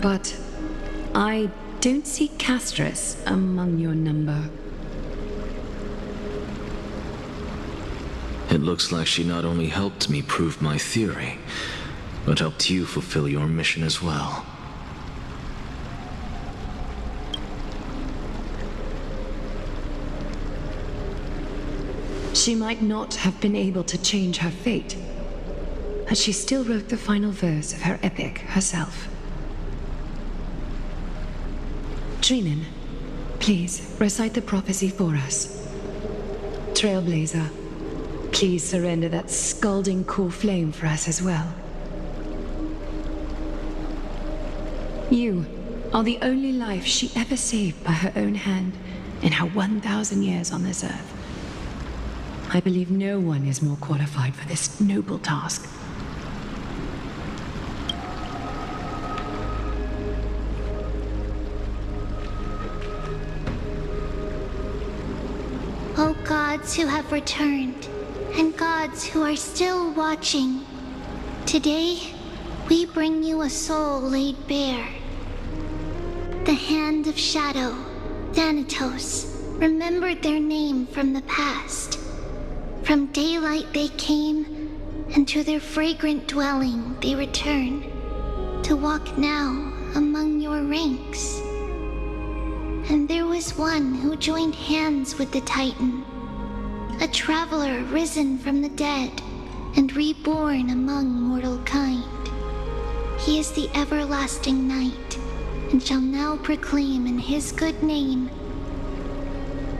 But I don't see Castress among your number. It looks like she not only helped me prove my theory, but helped you fulfill your mission as well. She might not have been able to change her fate, but she still wrote the final verse of her epic herself. Trinin, please recite the prophecy for us. Trailblazer, please surrender that scalding core flame for us as well. You are the only life she ever saved by her own hand in her 1,000 years on this earth. I believe no one is more qualified for this noble task. O gods who have returned, and gods who are still watching, today we bring you a soul laid bare. The Hand of Shadow, Thanatos, remembered their name from the past. From daylight they came, and to their fragrant dwelling they return, to walk now among your ranks. And there was one who joined hands with the Titan, a traveler risen from the dead and reborn among mortal kind. He is the everlasting night, and shall now proclaim in his good name,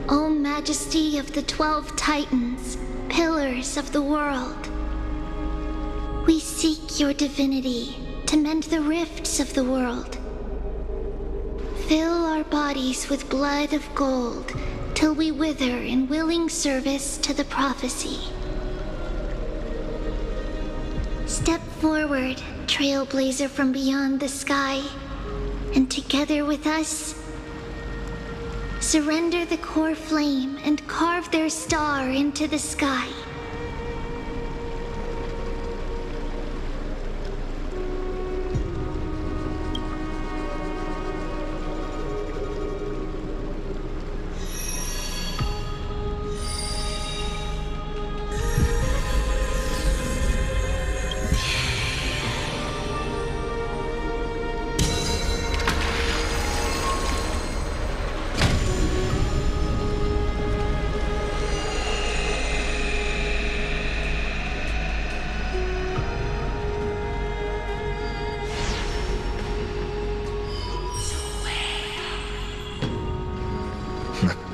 O Majesty of the 12 Titans, pillars of the world, we seek your divinity to mend the rifts of the world. Fill our bodies with blood of gold till we wither in willing service to the prophecy. Step forward, trailblazer from beyond the sky, and together with us, surrender the core flame and carve their star into the sky.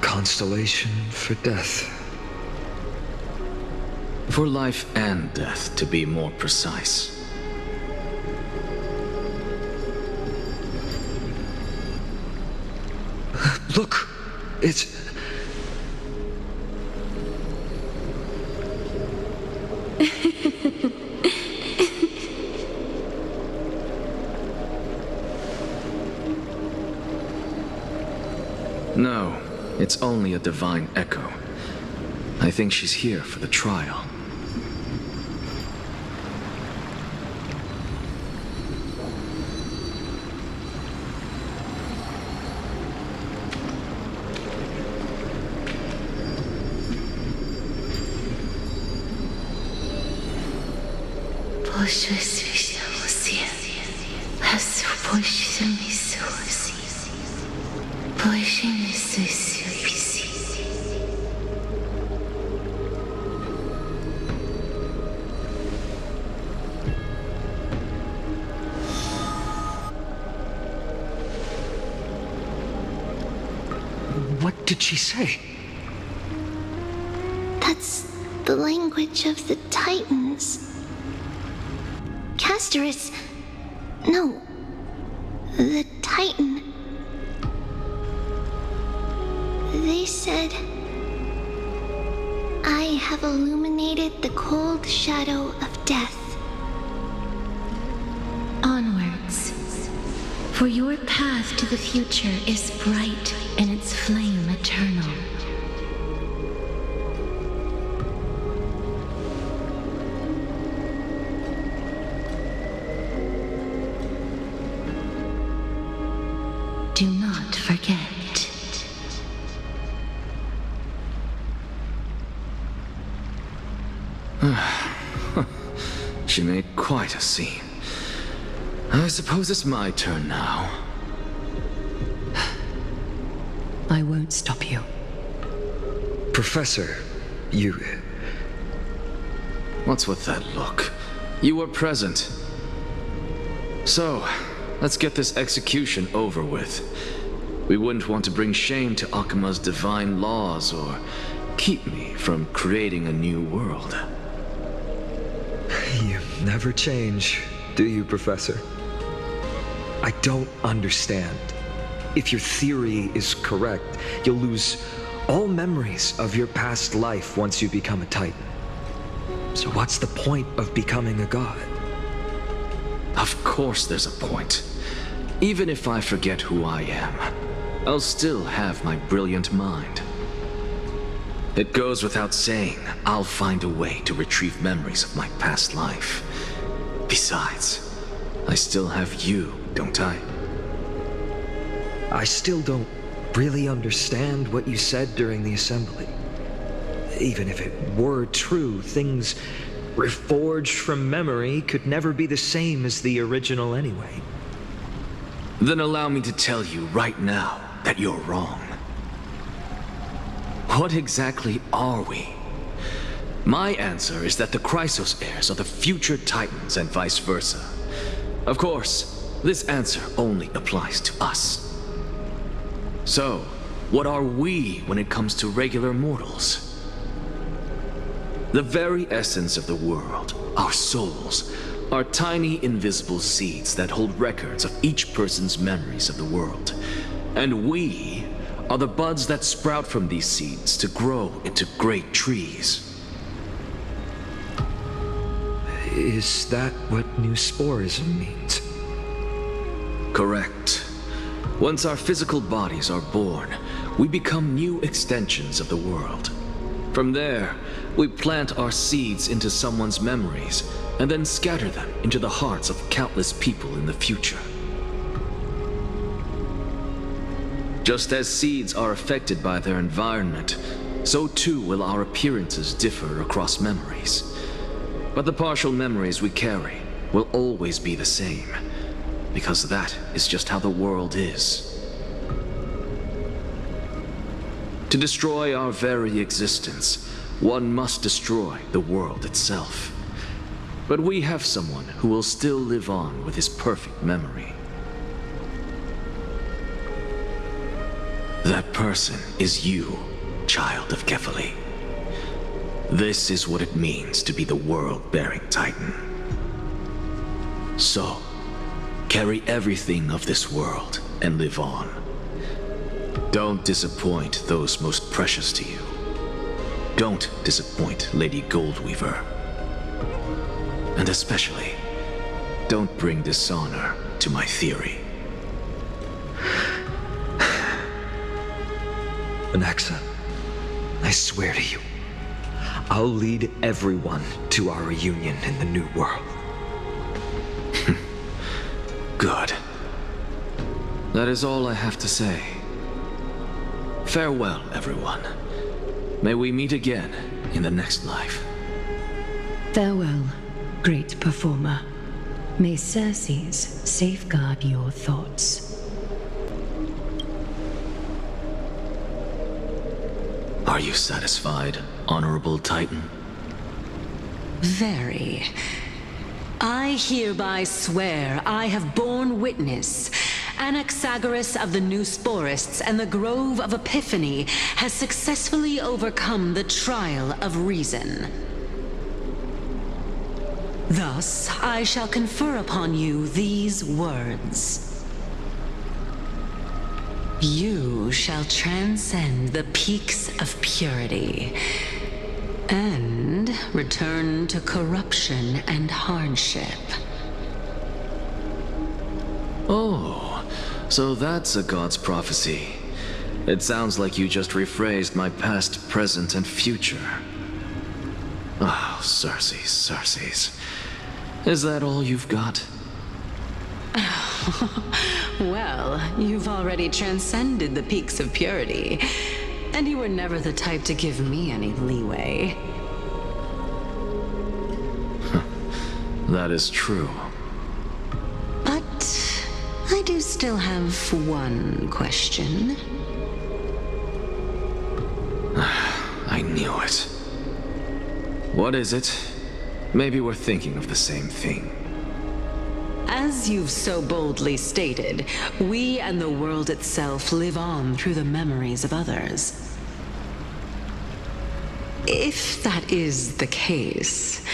Constellation for death. For life and death, to be more precise. Look, it's... No, it's only a divine echo. I think she's here for the trial. What did she say? That's the language of the Titans. Casterus... No. The Titan. They said... I have illuminated the cold shadow of death. Onwards. For your path to the future is bright and its flame eternal. Do not forget. She made quite a scene. I suppose it's my turn now. I won't stop you. Professor, you... What's with that look? You were present. So, let's get this execution over with. We wouldn't want to bring shame to Akuma's divine laws or keep me from creating a new world. You never change, do you, Professor? I don't understand. If your theory is correct, you'll lose all memories of your past life once you become a Titan. So what's the point of becoming a god? Of course there's a point. Even if I forget who I am, I'll still have my brilliant mind. It goes without saying, I'll find a way to retrieve memories of my past life. Besides, I still have you, don't I? I still don't really understand what you said during the assembly. Even if it were true, things reforged from memory could never be the same as the original anyway. Then allow me to tell you right now that you're wrong. What exactly are we? My answer is that the Chrysos heirs are the future Titans and vice versa. Of course, this answer only applies to us. So, what are we when it comes to regular mortals? The very essence of the world, our souls, are tiny invisible seeds that hold records of each person's memories of the world. And we are the buds that sprout from these seeds to grow into great trees. Is that what new sporism means? Correct. Once our physical bodies are born, we become new extensions of the world. From there, we plant our seeds into someone's memories and then scatter them into the hearts of countless people in the future. Just as seeds are affected by their environment, so too will our appearances differ across memories. But the partial memories we carry will always be the same, because that is just how the world is. To destroy our very existence, one must destroy the world itself. But we have someone who will still live on with his perfect memory. That person is you, child of Kefali. This is what it means to be the world-bearing Titan. So, carry everything of this world and live on. Don't disappoint those most precious to you. Don't disappoint Lady Goldweaver. And especially, don't bring dishonor to my theory. Anaxa, I swear to you, I'll lead everyone to our reunion in the new world. Good. That is all I have to say. Farewell, everyone. May we meet again in the next life. Farewell, great performer. May Circes safeguard your thoughts. Are you satisfied, Honorable Titan? Very. I hereby swear I have borne witness. Anaxagoras of the New Sporists and the Grove of Epiphany has successfully overcome the trial of reason. Thus, I shall confer upon you these words. You shall transcend the peaks of purity and return to corruption and hardship. Oh, so that's a god's prophecy. It sounds like you just rephrased my past, present, and future. Oh, Circes. Is that all you've got? Well, you've already transcended the peaks of purity, and you were never the type to give me any leeway. That is true. But I do still have one question. I knew it. What is it? Maybe we're thinking of the same thing. As you've so boldly stated, we and the world itself live on through the memories of others. If that is the case,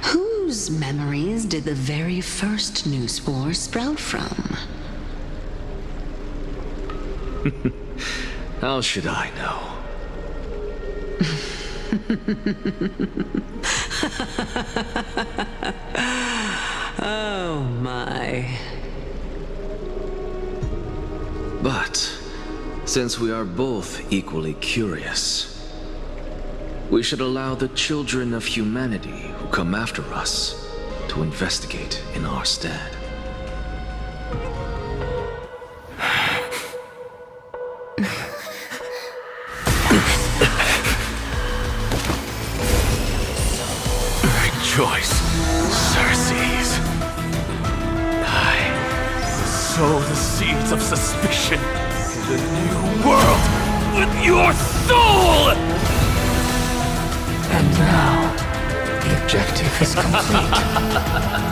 whose memories did the very first new spore sprout from? How should I know? Oh my. But, since we are both equally curious, we should allow the children of humanity who come after us to investigate in our stead. Rejoice, Circes. I sow the seeds of suspicion in the new world with your soul! And now, the objective is complete.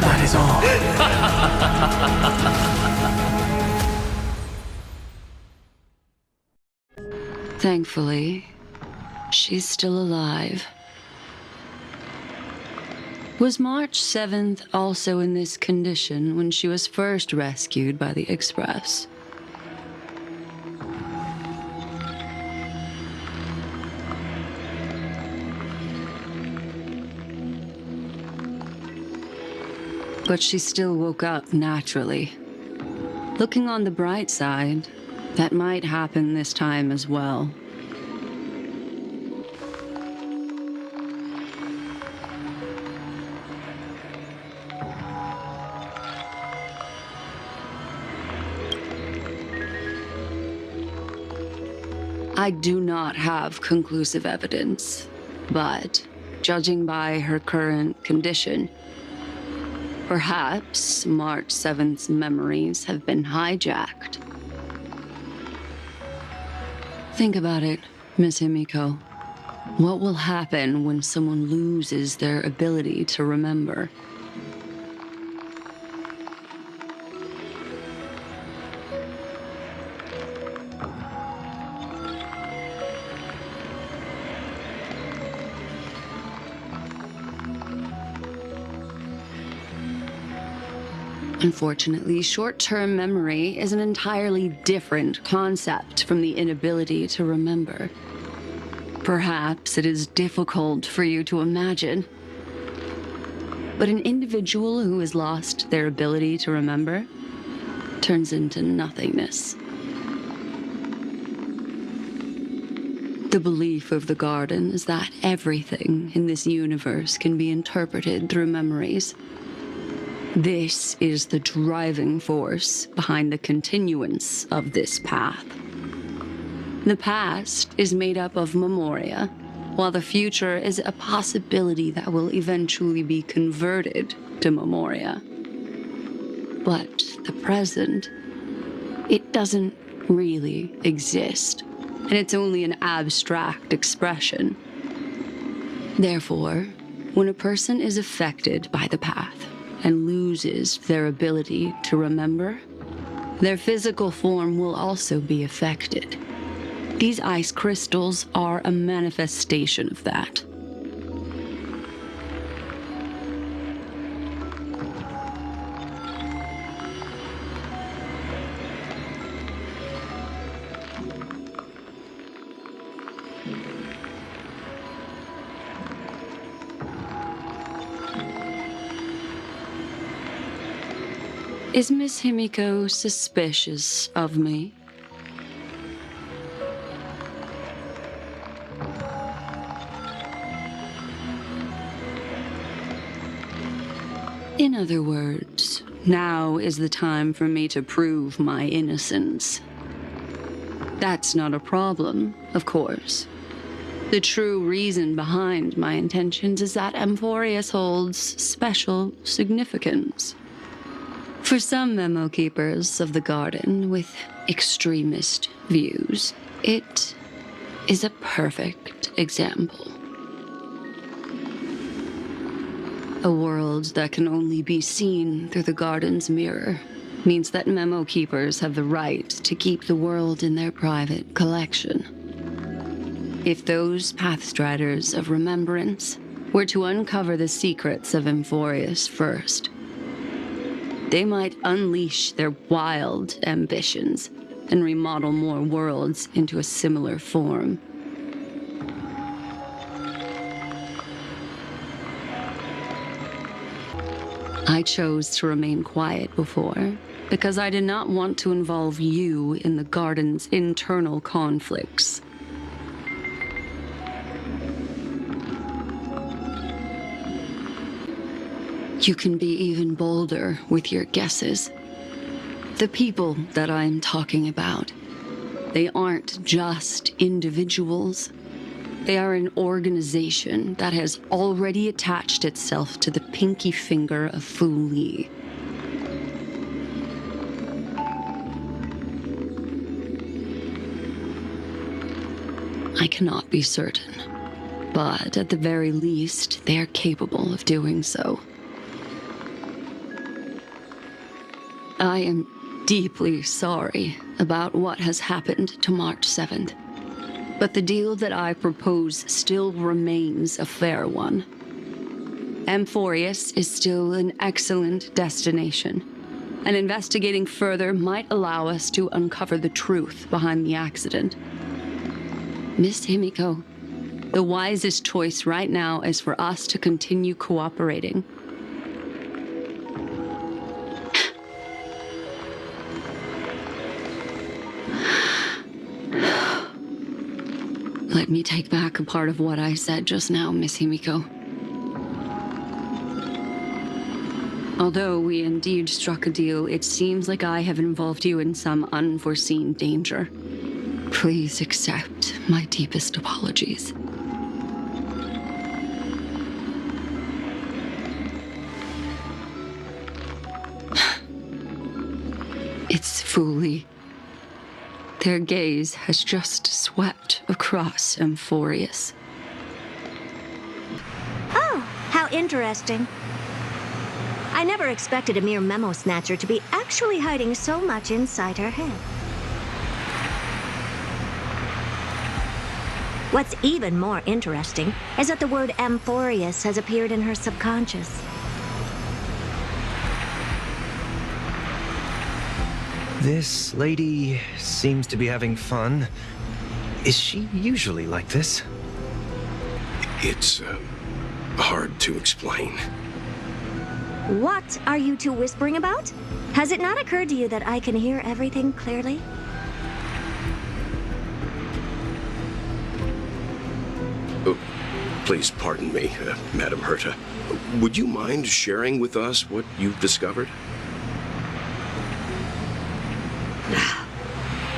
That is all. Thankfully, she's still alive. Was March 7th also in this condition when she was first rescued by the Express? But she still woke up naturally. Looking on the bright side, that might happen this time as well. I do not have conclusive evidence, but judging by her current condition, perhaps March 7th's memories have been hijacked. Think about it, Miss Himiko. What will happen when someone loses their ability to remember? Unfortunately, short-term memory is an entirely different concept from the inability to remember. Perhaps it is difficult for you to imagine, but an individual who has lost their ability to remember turns into nothingness. The belief of the Garden is that everything in this universe can be interpreted through memories. This is the driving force behind the continuance of this path. The past is made up of memoria, while the future is a possibility that will eventually be converted to memoria. But the present, it doesn't really exist, and it's only an abstract expression. Therefore, when a person is affected by the path, and loses their ability to remember, their physical form will also be affected. These ice crystals are a manifestation of that. Is Miss Himiko suspicious of me? In other words, Now is the time for me to prove my innocence. That's not a problem, of course. The true reason behind my intentions is that Amphorius holds special significance. For some memo keepers of the garden with extremist views, it is a perfect example. A world that can only be seen through the garden's mirror means that memo keepers have the right to keep the world in their private collection. If those pathstriders of remembrance were to uncover the secrets of Amphorius first, they might unleash their wild ambitions and remodel more worlds into a similar form. I chose to remain quiet before because I did not want to involve you in the garden's internal conflicts. You can be even bolder with your guesses. The people that I'm talking about, they aren't just individuals. They are an organization that has already attached itself to the pinky finger of Fu Li. I cannot be certain, but at the very least, they are capable of doing so. I am deeply sorry about what has happened to March 7th, but the deal that I propose still remains a fair one. Amphorius is still an excellent destination, and investigating further might allow us to uncover the truth behind the accident. Miss Himiko, the wisest choice right now is for us to continue cooperating. Let me take back a part of what I said just now, Miss Himiko. Although we indeed struck a deal, it seems like I have involved you in some unforeseen danger. Please accept my deepest apologies. It's Fu Li. Their gaze has just swept across Amphorius. Oh, how interesting. I never expected a mere memo snatcher to be actually hiding so much inside her head. What's even more interesting is that the word Amphorius has appeared in her subconscious. This lady seems to be having fun. Is she usually like this? It's hard to explain. What are you two whispering about? Has it not occurred to you that I can hear everything clearly? Oh, please pardon me, Madam Herta. Would you mind sharing with us what you've discovered?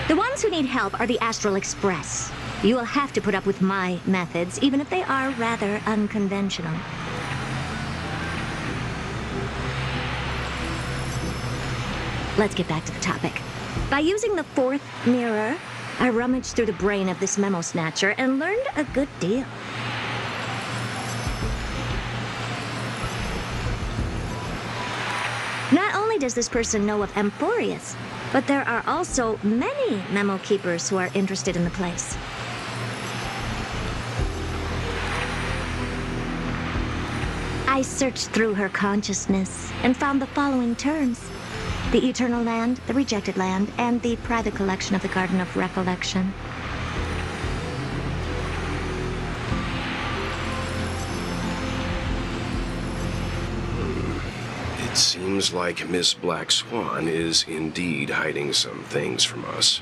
The ones who need help are the Astral Express. You will have to put up with my methods, even if they are rather unconventional. Let's get back to the topic. By using the fourth mirror, I rummaged through the brain of this memo snatcher and learned a good deal. Not only does this person know of Amphorius, but there are also many memo keepers who are interested in the place. I searched through her consciousness and found the following terms: the Eternal Land, the Rejected Land, and the private collection of the Garden of Recollection. It seems like Miss Black Swan is indeed hiding some things from us.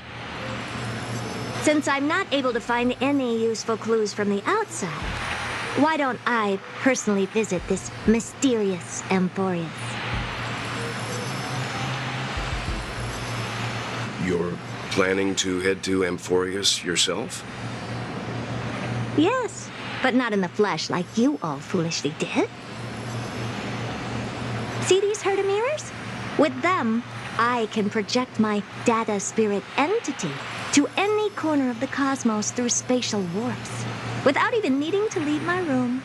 Since I'm not able to find any useful clues from the outside, why don't I personally visit this mysterious Amphorius? you're planning to head to Amphorius yourself? Yes, but not in the flesh like you all foolishly did. See these Herta mirrors? With them, I can project my data spirit entity to any corner of the cosmos through spatial warps, without even needing to leave my room.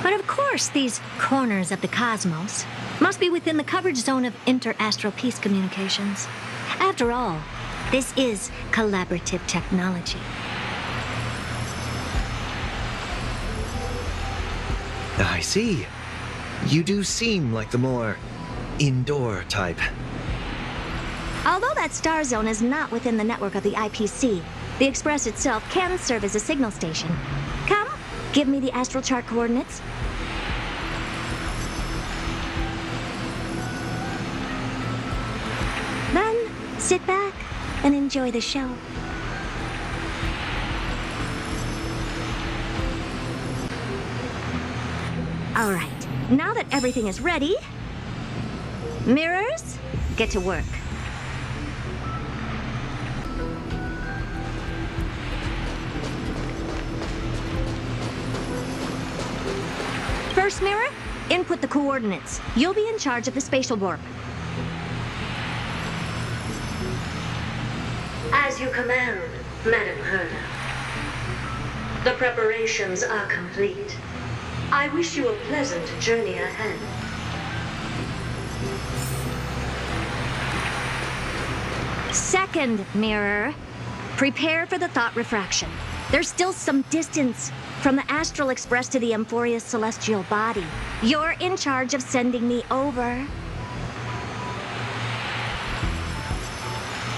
But of course, these corners of the cosmos must be within the coverage zone of inter-astral peace communications. After all, this is collaborative technology. I see. You do seem like the more indoor type. Although that star zone is not within the network of the IPC, the Express itself can serve as a signal station. Come, give me the astral chart coordinates. Then, sit back and enjoy the show. All right, now that everything is ready, mirrors, get to work. First mirror, input the coordinates. You'll be in charge of the spatial warp. As you command, Madam Herta. The preparations are complete. I wish you a pleasant journey ahead. Second mirror, prepare for the thought refraction. There's still some distance from the Astral Express to the Amphorius celestial body. You're in charge of sending me over.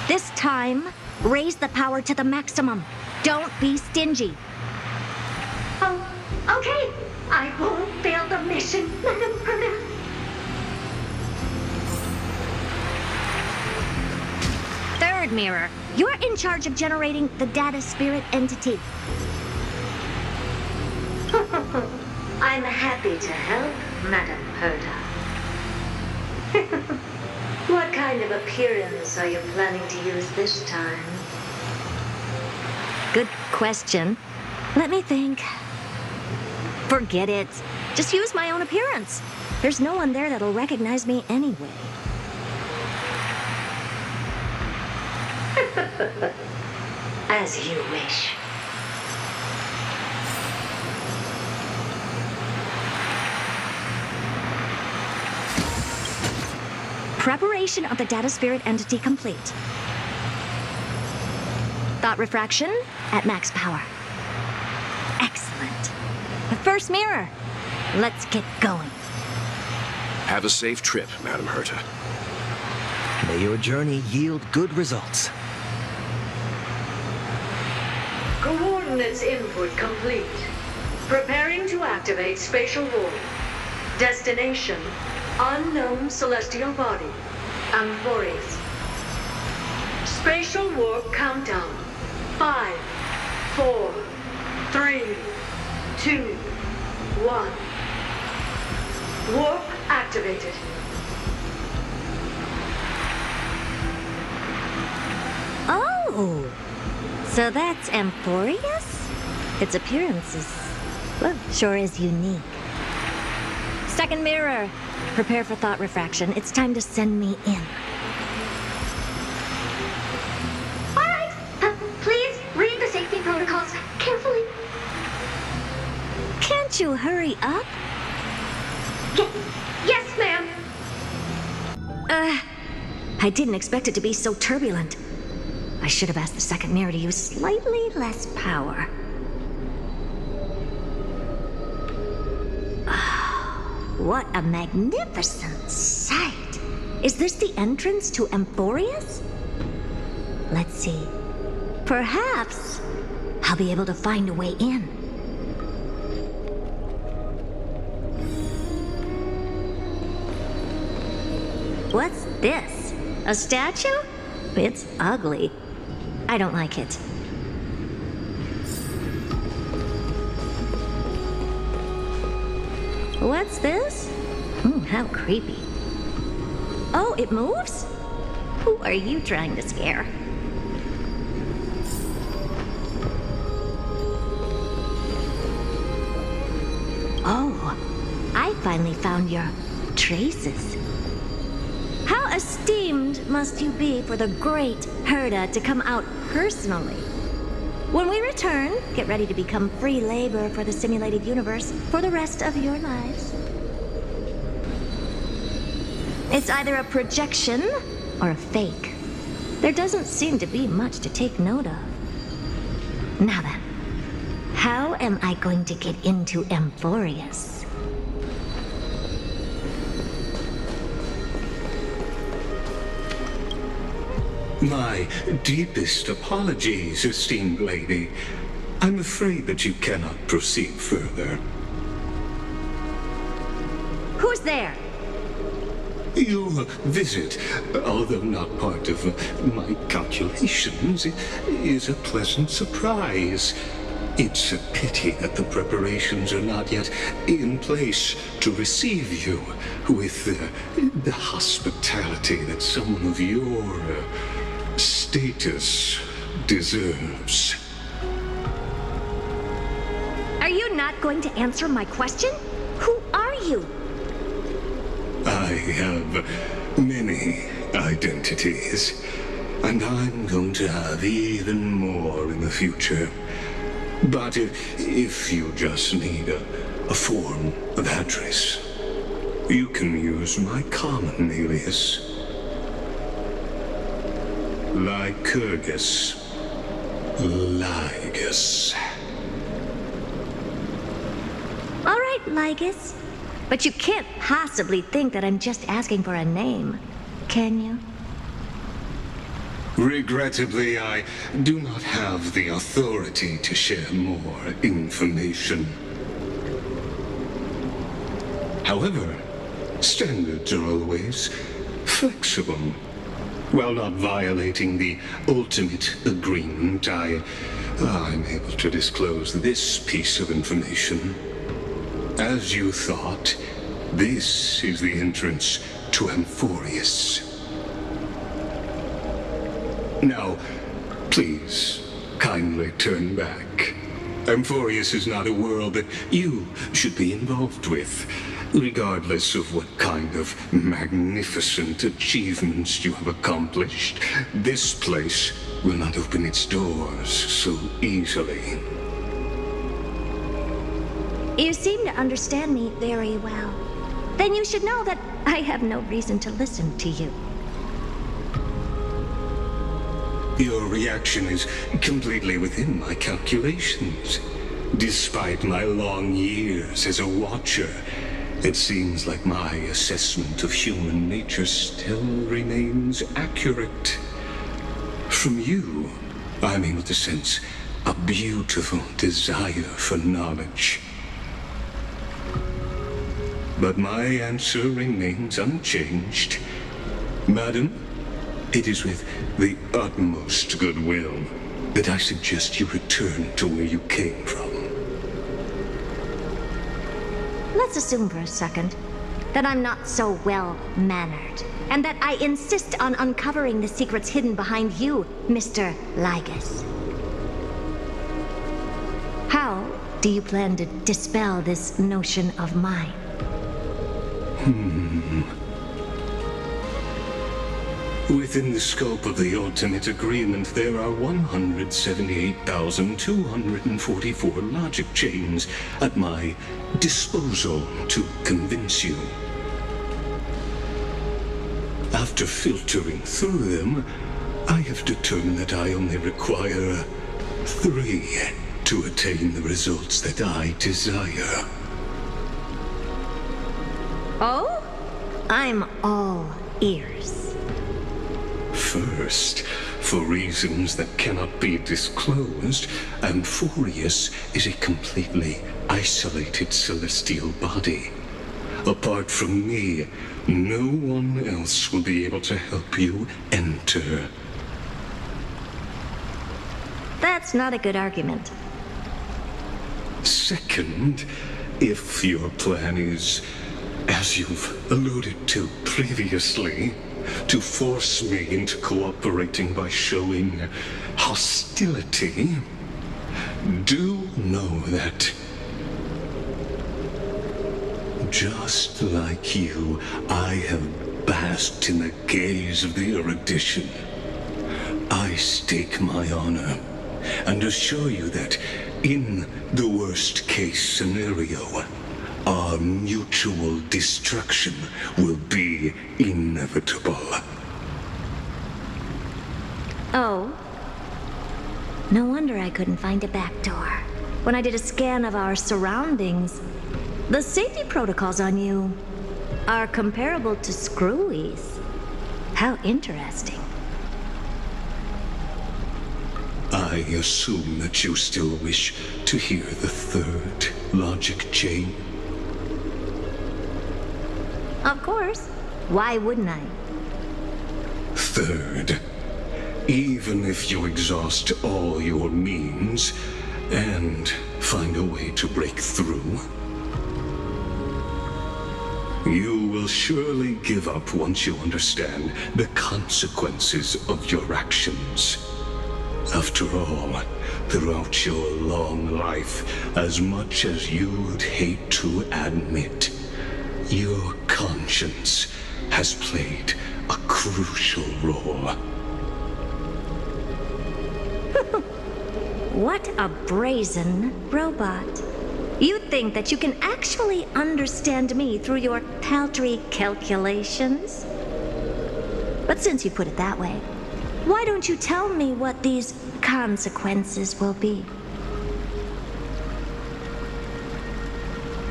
This time, raise the power to the maximum. Don't be stingy. Oh, okay. I won't fail the mission, Madam Herta. Third mirror, you're in charge of generating the data spirit entity. I'm happy to help, Madam Herta. What kind of appearance are you planning to use this time? Good question. Let me think. Forget it. Just use my own appearance. There's no one there that'll recognize me anyway. As you wish. Preparation of the data spirit entity complete. Thought refraction at max power. Excellent. The first mirror. Let's get going. Have a safe trip, Madam Herta. May your journey yield good results. Coordinates input complete. Preparing to activate spatial warp. Destination, unknown celestial body, Amphorius. Spatial warp countdown. 5, 4, 3, 2, 1. Warp activated. Oh! So that's Amphorius? Its appearance is, well, sure is unique. Second mirror. Prepare for thought refraction. It's time to send me in. All right. Please read the safety protocols carefully. Can't you hurry up? Yes, ma'am. I didn't expect it to be so turbulent. I should have asked the second mirror to use slightly less power. What a magnificent sight! Is this the entrance to Amphorius? Let's see. Perhaps I'll be able to find a way in. What's this? A statue? It's ugly. I don't like it. What's this? How creepy. Oh, it moves? Who are you trying to scare? Oh, I finally found your traces. How esteemed must you be for the great Herta to come out personally? When we return, get ready to become free labor for the simulated universe for the rest of your lives. It's either a projection or a fake. There doesn't seem to be much to take note of. Now then, how am I going to get into Amphorius? My deepest apologies, esteemed lady. I'm afraid that you cannot proceed further. Who's there? Your visit, although not part of my calculations, is a pleasant surprise. It's a pity that the preparations are not yet in place to receive you with the hospitality that someone of your status deserves. Are you not going to answer my question? Who are you? I have many identities, and I'm going to have even more in the future. But if you just need a form of address, you can use my common alias. Lycurgus. Lygus. All right, Lygus. But you can't possibly think that I'm just asking for a name, can you? Regrettably, I do not have the authority to share more information. However, standards are always flexible. While not violating the ultimate agreement, I'm able to disclose this piece of information. As you thought, this is the entrance to Amphorius. Now, please, kindly turn back. Amphorius is not a world that you should be involved with, regardless of what kind of magnificent achievements you have accomplished. This place will not open its doors so easily. You seem to understand me very well. Then you should know that I have no reason to listen to you. Your reaction is completely within my calculations. Despite my long years as a watcher, it seems like my assessment of human nature still remains accurate. From you, I'm able to sense a beautiful desire for knowledge. But my answer remains unchanged. Madam, it is with the utmost goodwill that I suggest you return to where you came from. Let's assume for a second that I'm not so well-mannered, and that I insist on uncovering the secrets hidden behind you, Mr. Lygus. How do you plan to dispel this notion of mine? Within the scope of the ultimate agreement, there are 178,244 logic chains at my disposal to convince you. After filtering through them, I have determined that I only require 3 to attain the results that I desire. Oh? I'm all ears. First, for reasons that cannot be disclosed, Amphorius is a completely isolated celestial body. Apart from me, no one else will be able to help you enter. That's not a good argument. Second, if your plan is as you've alluded to previously, to force me into cooperating by showing hostility, do know that, just like you, I have basked in the gaze of the erudition. I stake my honor and assure you that, in the worst-case scenario, our mutual destruction will be inevitable. Oh? No wonder I couldn't find a back door. When I did a scan of our surroundings, the safety protocols on you are comparable to Screwy's. How interesting. I assume that you still wish to hear the third logic chain? Of course. Why wouldn't I? Third, even if you exhaust all your means and find a way to break through, you will surely give up once you understand the consequences of your actions. After all, throughout your long life, as much as you'd hate to admit, your conscience has played a crucial role. What a brazen robot. You think that you can actually understand me through your paltry calculations? But since you put it that way, why don't you tell me what these consequences will be?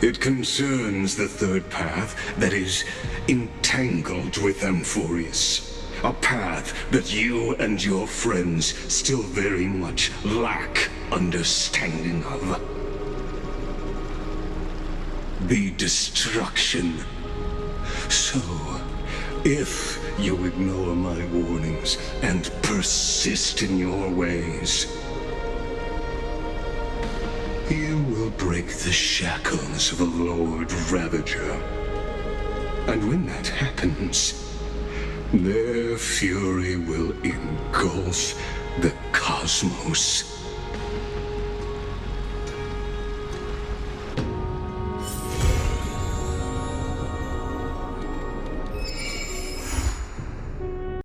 It concerns the third path that is entangled with Amphorius. A path that you and your friends still very much lack understanding of. The destruction. So, if you ignore my warnings and persist in your ways, you will break the shackles of a Lord Ravager. And when that happens, their fury will engulf the cosmos.